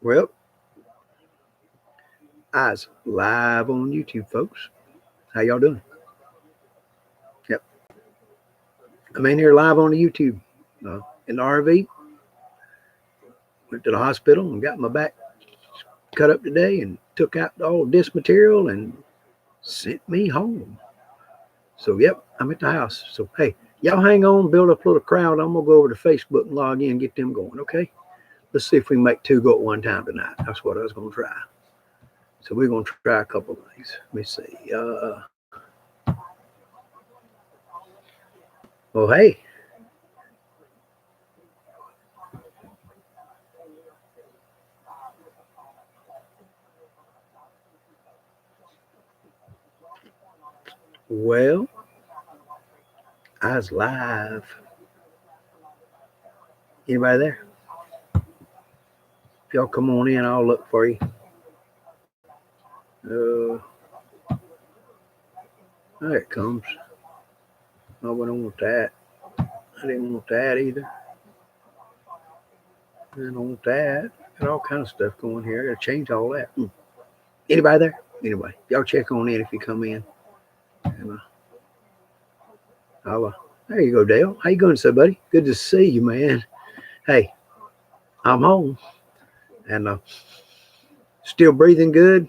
Well, I's live on YouTube, folks. How y'all doing? Yep. I'm in here live on the YouTube in the RV. Went to the hospital and got my back cut up today and took out all this material and sent me home. So, yep, I'm at the house. So, hey, y'all hang on, build up a little crowd. I'm going to go over to Facebook and log in and get them going, okay? Let's see if we can make two go at one time tonight. That's what I was going to try. So we're going to try a couple of things. Let me see. Oh, hey. Well, I was live. Anybody there? If y'all come on in, I'll look for you. There it comes. Oh, I don't want that. I didn't want that either. I don't want that. Got all kind of stuff going here. I got to change all that. Anybody there? Anyway, y'all check on in if you come in. And there you go, Dale. How you going, so buddy? Good to see you, man. Hey, I'm home and still breathing good.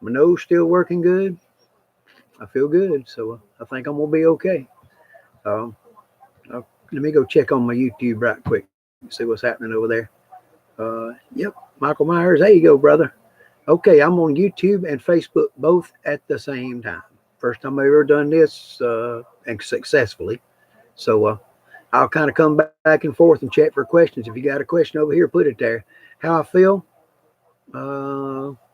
My nose still working good. I feel good, so I think I'm gonna be okay. Let me go check on my YouTube right quick. See what's happening over there. Yep, Michael Myers. There you go, brother. Okay, I'm on YouTube and Facebook both at the same time. First time I've ever done this and successfully. So I'll kind of come back and forth and chat for questions. If you got a question over here, put it there. How I feel?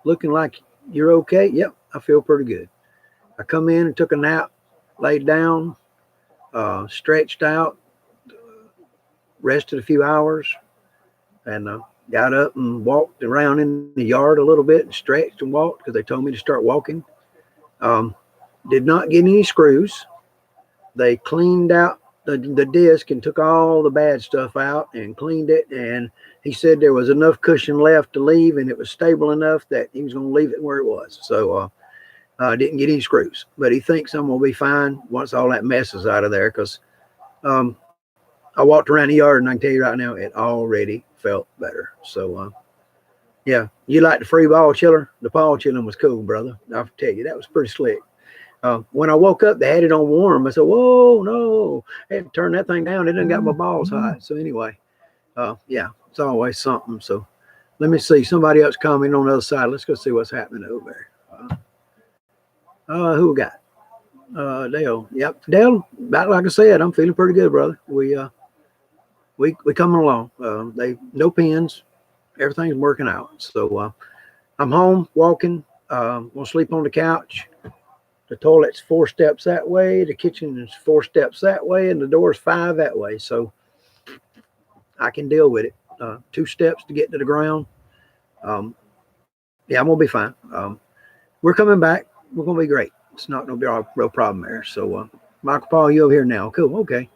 Looking like you're okay? Yep, I feel pretty good. I come in and took a nap, laid down, stretched out, rested a few hours, and got up and walked around in the yard a little bit and stretched and walked because they told me to start walking. Did not get any screws. They cleaned out the disc and took all the bad stuff out and cleaned it. And he said there was enough cushion left to leave and it was stable enough that he was going to leave it where it was. So didn't get any screws. But he thinks I'm going to be fine once all that mess is out of there because I walked around the yard and I can tell you right now it already felt better. So, yeah, you like the free ball chiller? The ball chilling was cool, brother. I'll tell you, that was pretty slick. When I woke up, they had it on warm. I said, whoa, no. I had to turn that thing down. It done got my balls hot. So anyway, yeah, it's always something. So let me see. Somebody else commenting on the other side. Let's go see what's happening over there. Who we got? Dale. Yep, Dale, about like I said, I'm feeling pretty good, brother. We coming along. They no pins. Everything's working out. So I'm home walking. Gonna sleep on the couch. The toilet's 4 steps that way. The kitchen is 4 steps that way, and the door's 5 that way. So I can deal with it. 2 steps to get to the ground. Yeah, I'm gonna be fine. We're coming back. We're gonna be great. It's not gonna be a real problem there. So Michael Paul, you over here now? Cool. Okay.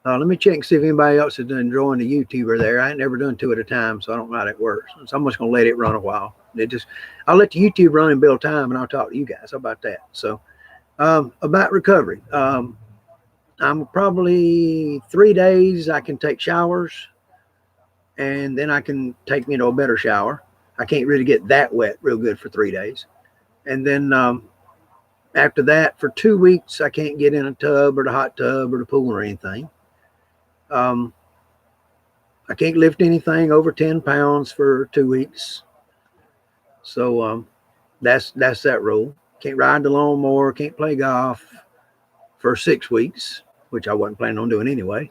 Let me check and see if anybody else is enjoying the YouTuber there. I ain't never done 2 at a time, so I don't know how that works. So I'm just gonna let it run a while. I'll let the YouTube run and build time, and I'll talk to you guys. How about that? So about recovery. I'm probably 3 days I can take showers, and then I can take me to a better shower. I can't really get that wet real good for 3 days. And then after that, for 2 weeks, I can't get in a tub or the hot tub or the pool or anything. I can't lift anything over 10 pounds for 2 weeks. So that's that rule. Can't ride the lawnmower, can't play golf for 6 weeks, which I wasn't planning on doing anyway.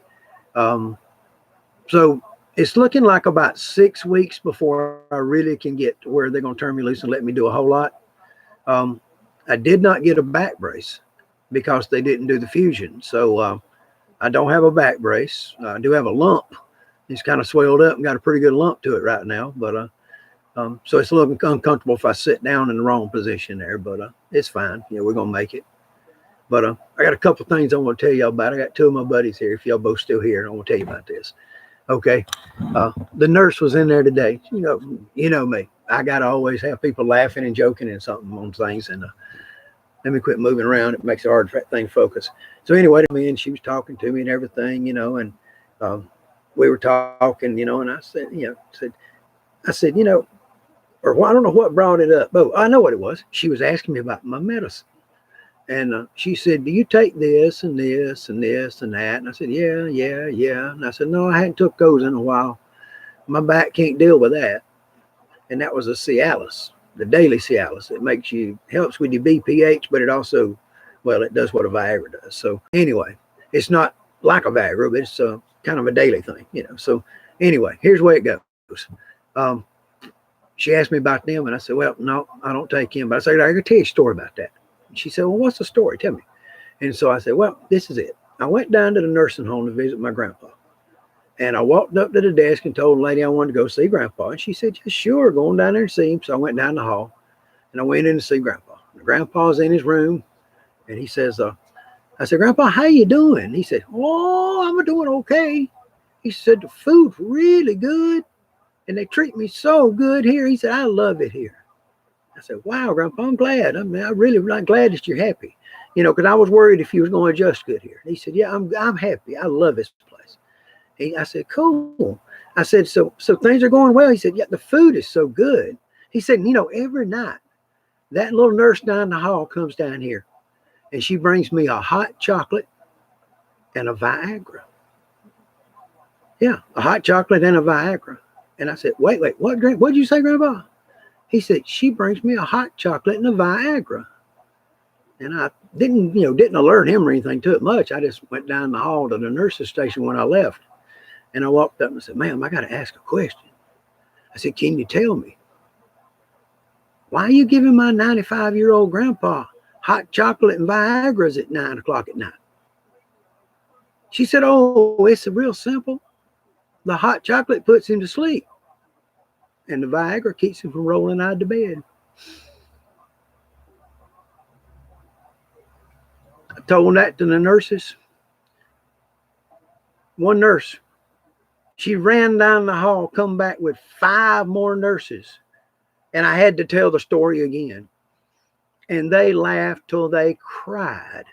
So it's looking like about 6 weeks before I really can get to where they're going to turn me loose and let me do a whole lot. I did not get a back brace because they didn't do the fusion. So I don't have a back brace. I do have a lump. It's kind of swelled up and got a pretty good lump to it right now. But so it's a little uncomfortable if I sit down in the wrong position there. But it's fine. Yeah, we're going to make it. But I got a couple of things I want to tell y'all about. I got 2 of my buddies here. If y'all both still here, I want to tell you about this. Okay. The nurse was in there today. You know me. I got to always have people laughing and joking and something on things. And let me quit moving around. It makes it hard for that thing to focus. So anyway, and she was talking to me and everything, and we were talking, and I said, or I don't know what brought it up. Oh, I know what it was. She was asking me about my medicine. And she said, do you take this and this and this and that? And I said, yeah. And I said, no, I hadn't took those in a while. My back can't deal with that. And that was a Cialis, the daily Cialis. It helps with your BPH, but it also, well, it does what a Viagra does. So anyway, it's not like a Viagra, but it's kind of a daily thing, So anyway, here's where it goes. She asked me about them, and I said, well, no, I don't take them. But I said, I can tell you a story about that. She said, well, what's the story? Tell me. And so I said, well, this is it. I went down to the nursing home to visit my grandpa. And I walked up to the desk and told the lady I wanted to go see grandpa. And she said, yeah, sure, go on down there and see him. So I went down the hall, and I went in to see grandpa. And grandpa's in his room, and he says, I said, Grandpa, how you doing? He said, oh, I'm doing okay. He said, the food's really good, and they treat me so good here. He said, I love it here. I said, wow, Grandpa, I'm glad. I'm really glad that you're happy. Because I was worried if you was going to adjust good here. And he said, yeah, I'm happy. I love this place. I said, cool. I said, so things are going well. He said, yeah, the food is so good. He said, every night, that little nurse down the hall comes down here, and she brings me a hot chocolate and a Viagra. Yeah, a hot chocolate and a Viagra. And I said, wait, what drink? What'd you say, Grandpa? He said, she brings me a hot chocolate and a Viagra. And I didn't alert him or anything to it much. I just went down the hall to the nurse's station when I left. And I walked up and said, ma'am, I got to ask a question. I said, can you tell me, why are you giving my 95-year-old grandpa hot chocolate and Viagra's at 9 o'clock at night? She said, oh, it's real simple. The hot chocolate puts him to sleep, and the Viagra keeps him from rolling out of bed. I told that to the nurses. One nurse, she ran down the hall, come back with 5 more nurses. And I had to tell the story again. And they laughed till they cried.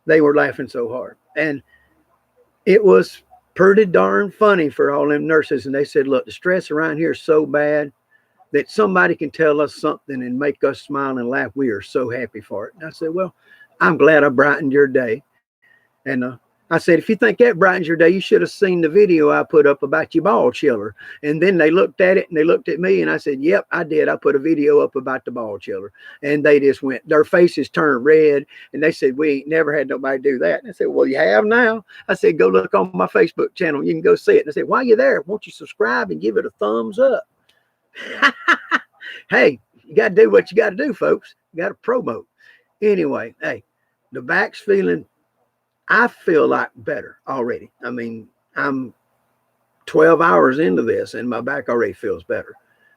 They were laughing so hard. And it was pretty darn funny for all them nurses. And they said, look, the stress around here is so bad that somebody can tell us something and make us smile and laugh. We are so happy for it. And I said, well, I'm glad I brightened your day. And I said, if you think that brightens your day, you should have seen the video I put up about your ball chiller. And then they looked at it and they looked at me and I said, yep, I did. I put a video up about the ball chiller. And they just went, their faces turned red. And they said, we ain't never had nobody do that. And I said, well, you have now. I said, go look on my Facebook channel. You can go see it. And I said, while you're there, won't you subscribe and give it a thumbs up? Hey, you got to do what you got to do, folks. You got to promote. Anyway, hey, the back's feeling, I feel like better already. I mean, I'm 12 hours into this and my back already feels better.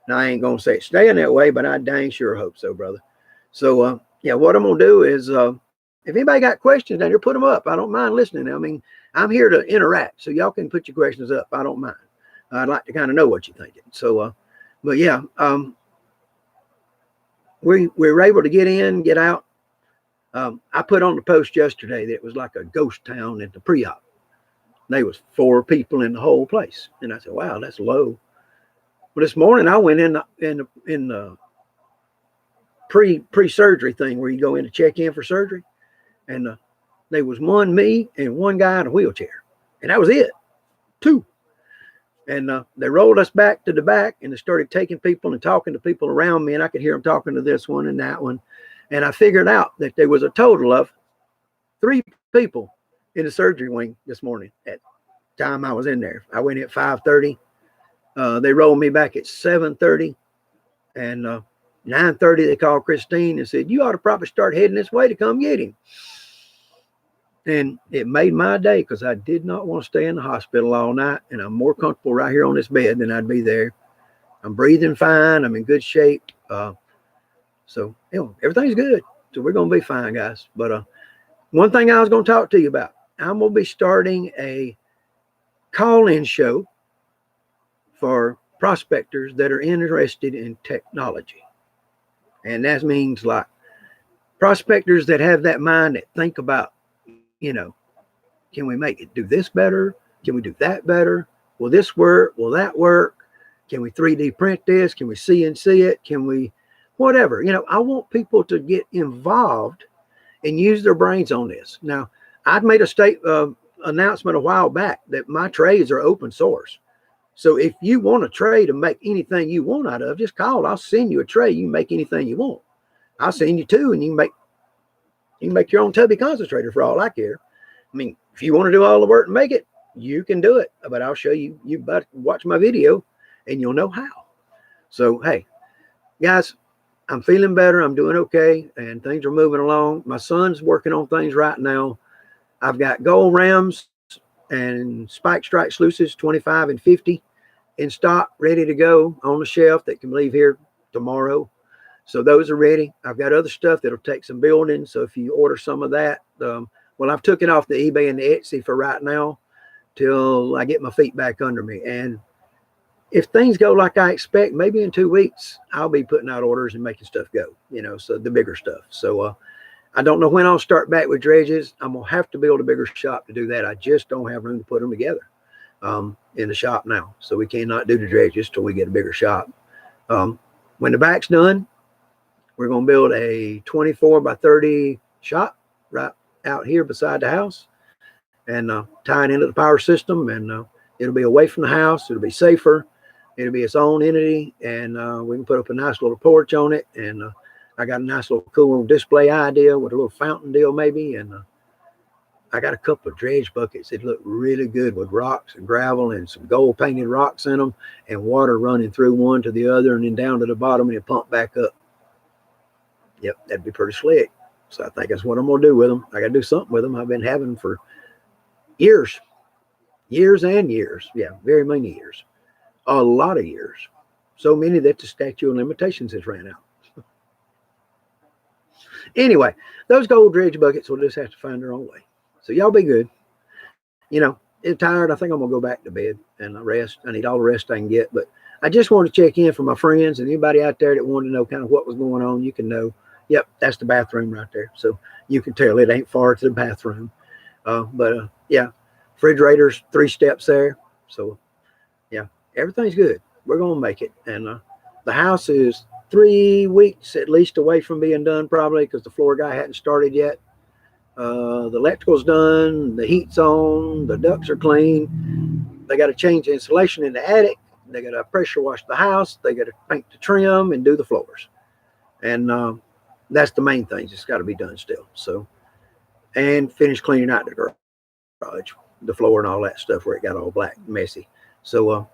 Now, I ain't going to say it's staying that way, but I dang sure hope so, brother. So, yeah, what I'm going to do is, if anybody got questions down here, put them up. I don't mind listening. I mean, I'm here to interact, so y'all can put your questions up. I don't mind. I'd like to kind of know what you're thinking. So, but yeah, we were able to get in, get out. I put on the post yesterday that it was like a ghost town at the pre-op. There was 4 people in the whole place. And I said, wow, that's low. Well, this morning I went in the pre-surgery thing where you go in to check in for surgery. And there was me and one guy in a wheelchair. And that was it. 2. And they rolled us back to the back and they started taking people and talking to people around me. And I could hear them talking to this one and that one. And I figured out that there was a total of 3 people in the surgery wing this morning at the time I was in there. I went in at 5:30. They rolled me back at 7:30. And 9:30, they called Christine and said, you ought to probably start heading this way to come get him. And it made my day because I did not want to stay in the hospital all night. And I'm more comfortable right here on this bed than I'd be there. I'm breathing fine. I'm in good shape. So, everything's good. So we're going to be fine, guys. But one thing I was going to talk to you about, I'm going to be starting a call-in show for prospectors that are interested in technology. And that means like prospectors that have that mind that think about, you know, can we make it do this better? Can we do that better? Will this work? Will that work? Can we 3D print this? Can we CNC it? Can we whatever? You know, I want people to get involved and use their brains on this. Now, I'd made a announcement a while back that my trades are open source. So if you want a tray to make anything you want out of, just call. I'll send you a tray. You can make anything you want. I'll send you two, and you can make your own tubby concentrator for all I care. I mean, if you want to do all the work and make it, you can do it. But I'll show you. You but watch my video, and you'll know how. So hey, guys, I'm feeling better. I'm doing okay, and things are moving along. My son's working on things right now. I've got gold rams and spike strike sluices, 25 and 50 in stock, ready to go on the shelf that can leave here tomorrow. So those are ready. I've got other stuff that'll take some building. So if you order some of that, well, I've took it off the eBay and the Etsy for right now till I get my feet back under me. And if things go like I expect, maybe in 2 weeks, I'll be putting out orders and making stuff go, you know, so the bigger stuff. So I don't know when I'll start back with dredges. I'm going to have to build a bigger shop to do that. I just don't have room to put them together in the shop now. So we cannot do the dredges till we get a bigger shop. When the back's done, we're going to build a 24 by 30 shop right out here beside the house and tie it into the power system. And it'll be away from the house. It'll be safer. It'll be its own entity. And we can put up a nice little porch on it. And I got a nice little cool display idea with a little fountain deal maybe. And I got a couple of dredge buckets that look really good with rocks and gravel and some gold painted rocks in them and water running through one to the other and then down to the bottom and it pump back up. Yep, that'd be pretty slick. So I think that's what I'm going to do with them. I got to do something with them. I've been having them for years and years. Yeah, very many years. A lot of years. So many that the statute of limitations has ran out. Anyway, those gold dredge buckets will just have to find their own way. So y'all be good. You know, I'm tired. I think I'm going to go back to bed and rest. I need all the rest I can get. But I just want to check in for my friends and anybody out there that wanted to know kind of what was going on. You can know, yep, that's the bathroom right there. So you can tell it ain't far to the bathroom. Yeah, refrigerator's 3 steps there. So, yeah, everything's good. We're going to make it. And the house is 3 weeks at least away from being done probably because the floor guy hadn't started yet. The electrical's done, the heat's on, the ducts are clean. They got to change the insulation in the attic. They got to pressure wash the house. They got to paint the trim and do the floors. And that's the main thing. It's got to be done still. So, and finish cleaning out the garage, the floor and all that stuff where it got all black, messy. So,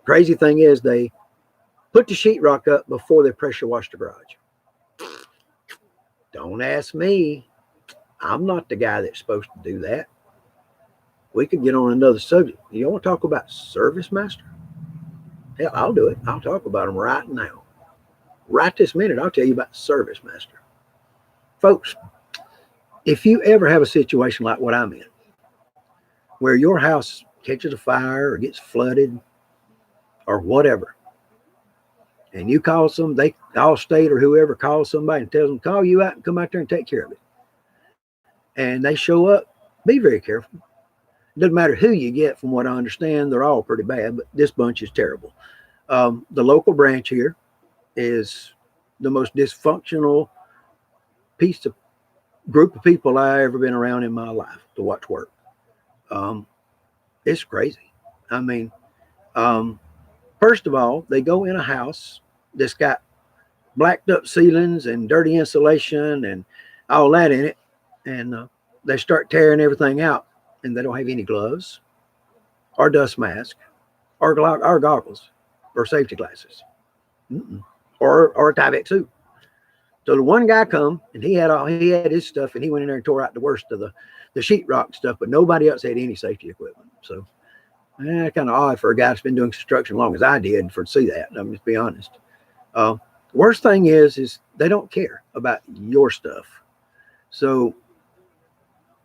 crazy thing is they put the sheetrock up before they pressure wash the garage. Don't ask me. I'm not the guy that's supposed to do that. We could get on another subject. You want to talk about Service Master? Hell, I'll do it. I'll talk about them right now. Right this minute, I'll tell you about Service Master. Folks, if you ever have a situation like what I'm in, where your house catches a fire or gets flooded or whatever, and you call some, they Allstate or whoever calls somebody and tells them, call you out and come out there and take care of it. And they show up, be very careful. Doesn't matter who you get, from what I understand, they're all pretty bad, but this bunch is terrible. The local branch here is the most dysfunctional group of people I've ever been around in my life to watch work. It's crazy. I mean, first of all, they go in a house that's got blacked up ceilings and dirty insulation and all that in it. And they start tearing everything out, and they don't have any gloves or dust mask or goggles or safety glasses or a Tyvek suit. So the one guy come and he had his stuff, and he went in there and tore out the worst of the sheetrock stuff, but nobody else had any safety equipment. So kind of odd for a guy that's been doing construction as long as I did to see that. I'm just be honest. Worst thing is they don't care about your stuff. So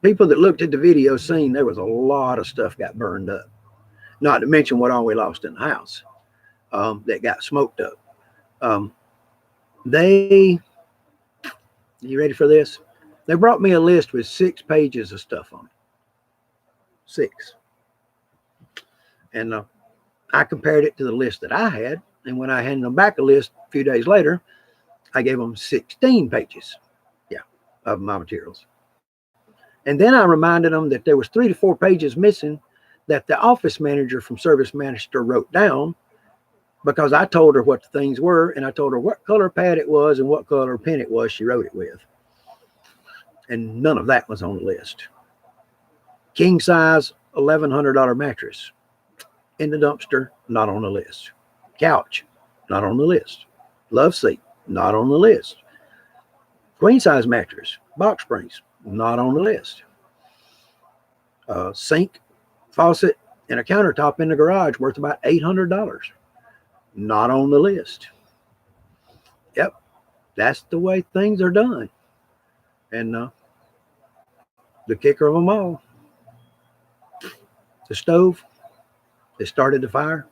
people that looked at the video seen there was a lot of stuff got burned up, not to mention what all we lost in the house. that got smoked up. You ready for this? They brought me a list with 6 pages of stuff on it. 6. And I compared it to the list that I had. And when I handed them back a list a few days later, I gave them 16 pages, of my materials. And then I reminded them that there was 3 to 4 pages missing that the office manager from Service Master wrote down, because I told her what the things were, and I told her what color pad it was and what color pen it was she wrote it with. And none of that was on the list. King size $1,100 mattress in the dumpster, not on the list. Couch, not on the list. Love seat, not on the list. Queen size mattress, box springs, not on the list. Sink, faucet, and a countertop in the garage worth about $800, not on the list. Yep, that's the way things are done. And the kicker of them all, the stove that started the fire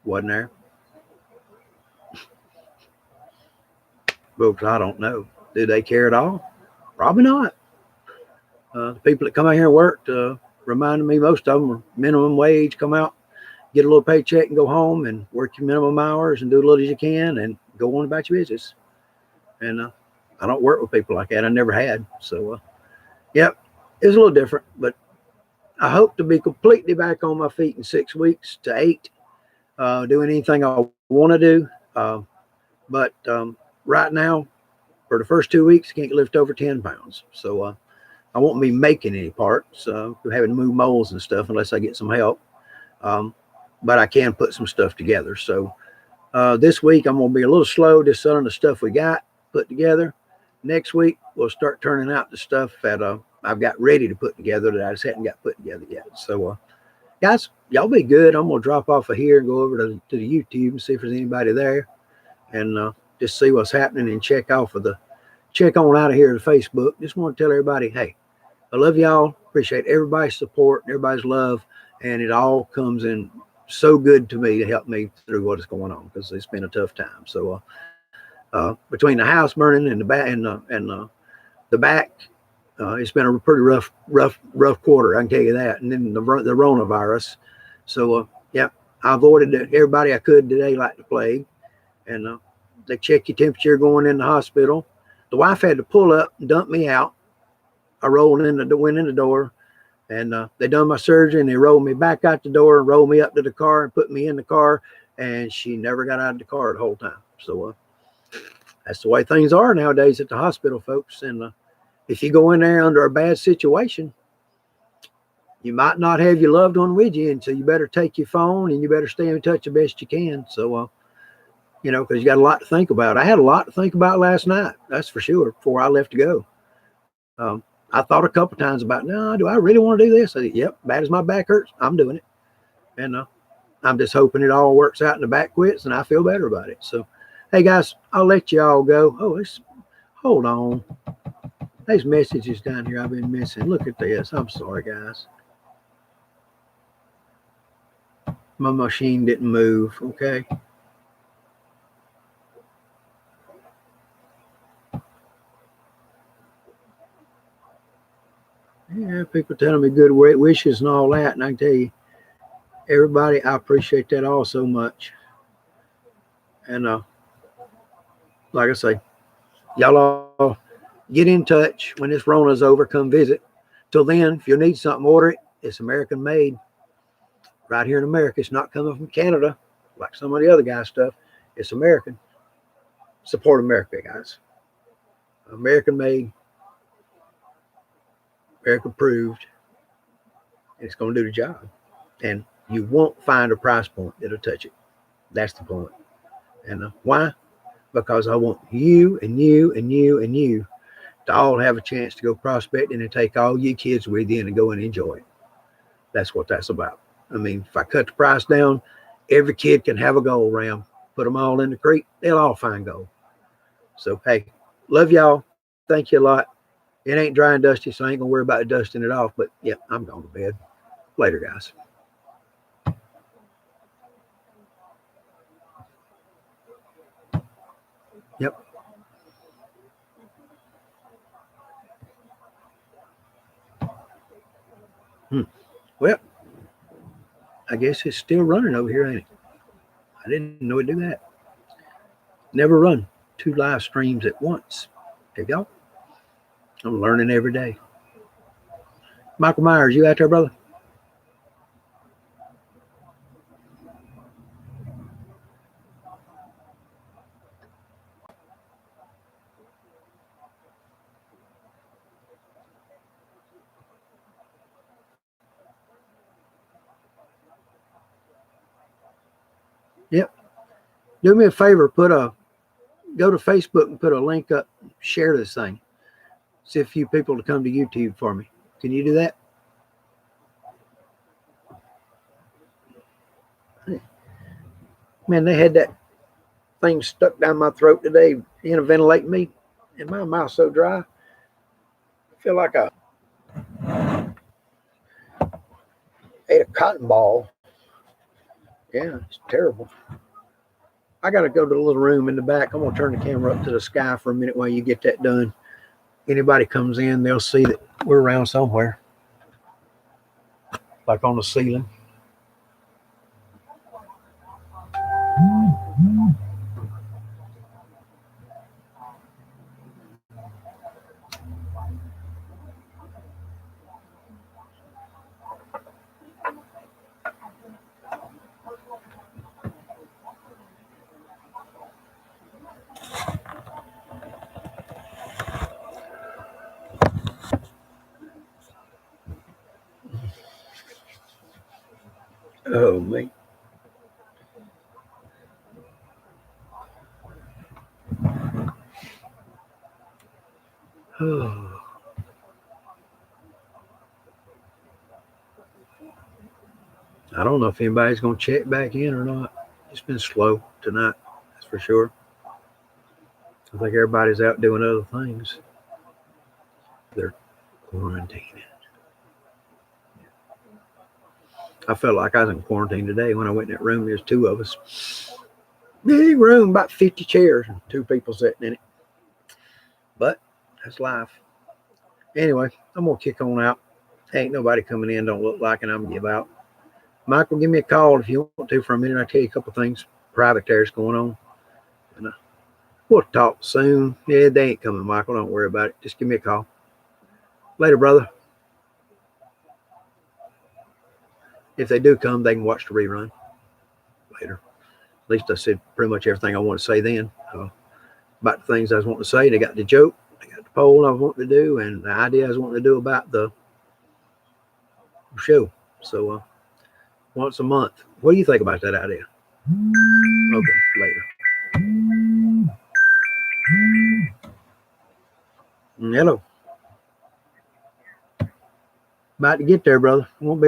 wasn't there. Folks, I don't know. Do they care at all? Probably not. The people that come out here and work reminded me, most of them are minimum wage, come out, get a little paycheck and go home and work your minimum hours and do a little as you can and go on about your business. And I don't work with people like that. I never had. So, yep, it's a little different, but I hope to be completely back on my feet in 6 weeks to 8, doing anything I want to do. But right now, for the first 2 weeks, I can't lift over 10 pounds. So I won't be making any parts, having to move molds and stuff unless I get some help. But I can put some stuff together. So this week, I'm going to be a little slow just selling the stuff we got put together. Next week, we'll start turning out the stuff that I've got ready to put together that I just hadn't got put together yet. So, guys, y'all be good. I'm going to drop off of here and go over to the YouTube and see if there's anybody there. And just see what's happening and check on out of here to Facebook. Just want to tell everybody, hey, I love y'all. Appreciate everybody's support, everybody's love, and it all comes in so good to me to help me through what is going on, because it's been a tough time. So between the house burning and the back the back, it's been a pretty rough quarter, I can tell you that. And then the coronavirus. So yeah, I avoided everybody I could today like the plague. And they check your temperature going in the hospital. The wife had to pull up and dump me out. I went in the door, and they done my surgery, and they rolled me back out the door and rolled me up to the car and put me in the car, and she never got out of the car the whole time. So that's the way things are nowadays at the hospital, folks. And if you go in there under a bad situation, you might not have your loved one with you, and so you better take your phone and you better stay in touch the best you can. So because you got a lot to think about. I had a lot to think about last night, that's for sure, before I left to go. I thought a couple times about, no, do I really want to do this? I said, yep, bad as my back hurts, I'm doing it. And I'm just hoping it all works out and the back quits and I feel better about it. So, hey, guys, I'll let you all go. Oh, hold on. There's messages down here I've been missing. Look at this. I'm sorry, guys. My machine didn't move, okay? Yeah, people telling me good wishes and all that. And I can tell you, everybody, I appreciate that all so much. And like I say, y'all all get in touch when this Rona's over. Come visit. Till then, if you need something, order it. It's American made. Right here in America. It's not coming from Canada like some of the other guys' stuff. It's American. Support America, guys. American made. America approved. And it's going to do the job. And you won't find a price point that'll touch it. That's the point. And why? Because I want you and you and you and you to all have a chance to go prospecting and take all your kids with you and go and enjoy it. That's what that's about. I mean, if I cut the price down, every kid can have a gold ram. Put them all in the creek, they'll all find gold. So, hey, love y'all. Thank you a lot. It ain't dry and dusty, so I ain't going to worry about dusting it off. But, yeah, I'm going to bed. Later, guys. Yep. Well, I guess it's still running over here, ain't it? I didn't know it'd do that. Never run 2 live streams at once. Have y'all? I'm learning every day. Michael Myers, you out there, brother? Yep. Do me a favor, go to Facebook and put a link up, share this thing. See a few people to come to YouTube for me. Can you do that? Man, they had that thing stuck down my throat today, ventilating me, and my mouth's so dry. I feel like I ate a cotton ball. Yeah, it's terrible. I got to go to the little room in the back. I'm going to turn the camera up to the sky for a minute while you get that done. Anybody comes in, they'll see that we're around somewhere, like on the ceiling. Oh, man. Oh. I don't know if anybody's going to check back in or not. It's been slow tonight, that's for sure. I think everybody's out doing other things. They're quarantining. I felt like I was in quarantine today when I went in that room. There's 2 of us. Big room, about 50 chairs, and 2 people sitting in it. But that's life. Anyway, I'm going to kick on out. Ain't nobody coming in, don't look like, and I'm going to give out. Michael, give me a call if you want to for a minute. I'll tell you a couple things private there's going on. And we'll talk soon. Yeah, they ain't coming, Michael. Don't worry about it. Just give me a call. Later, brother. If they do come, they can watch the rerun later. At least I said pretty much everything I want to say then. About the things I was wanting to say. They got the joke. They got the poll I was wanting to do. And the idea I was wanting to do about the show. So once a month. What do you think about that idea? Okay, later. Hello. About to get there, brother. Won't be long.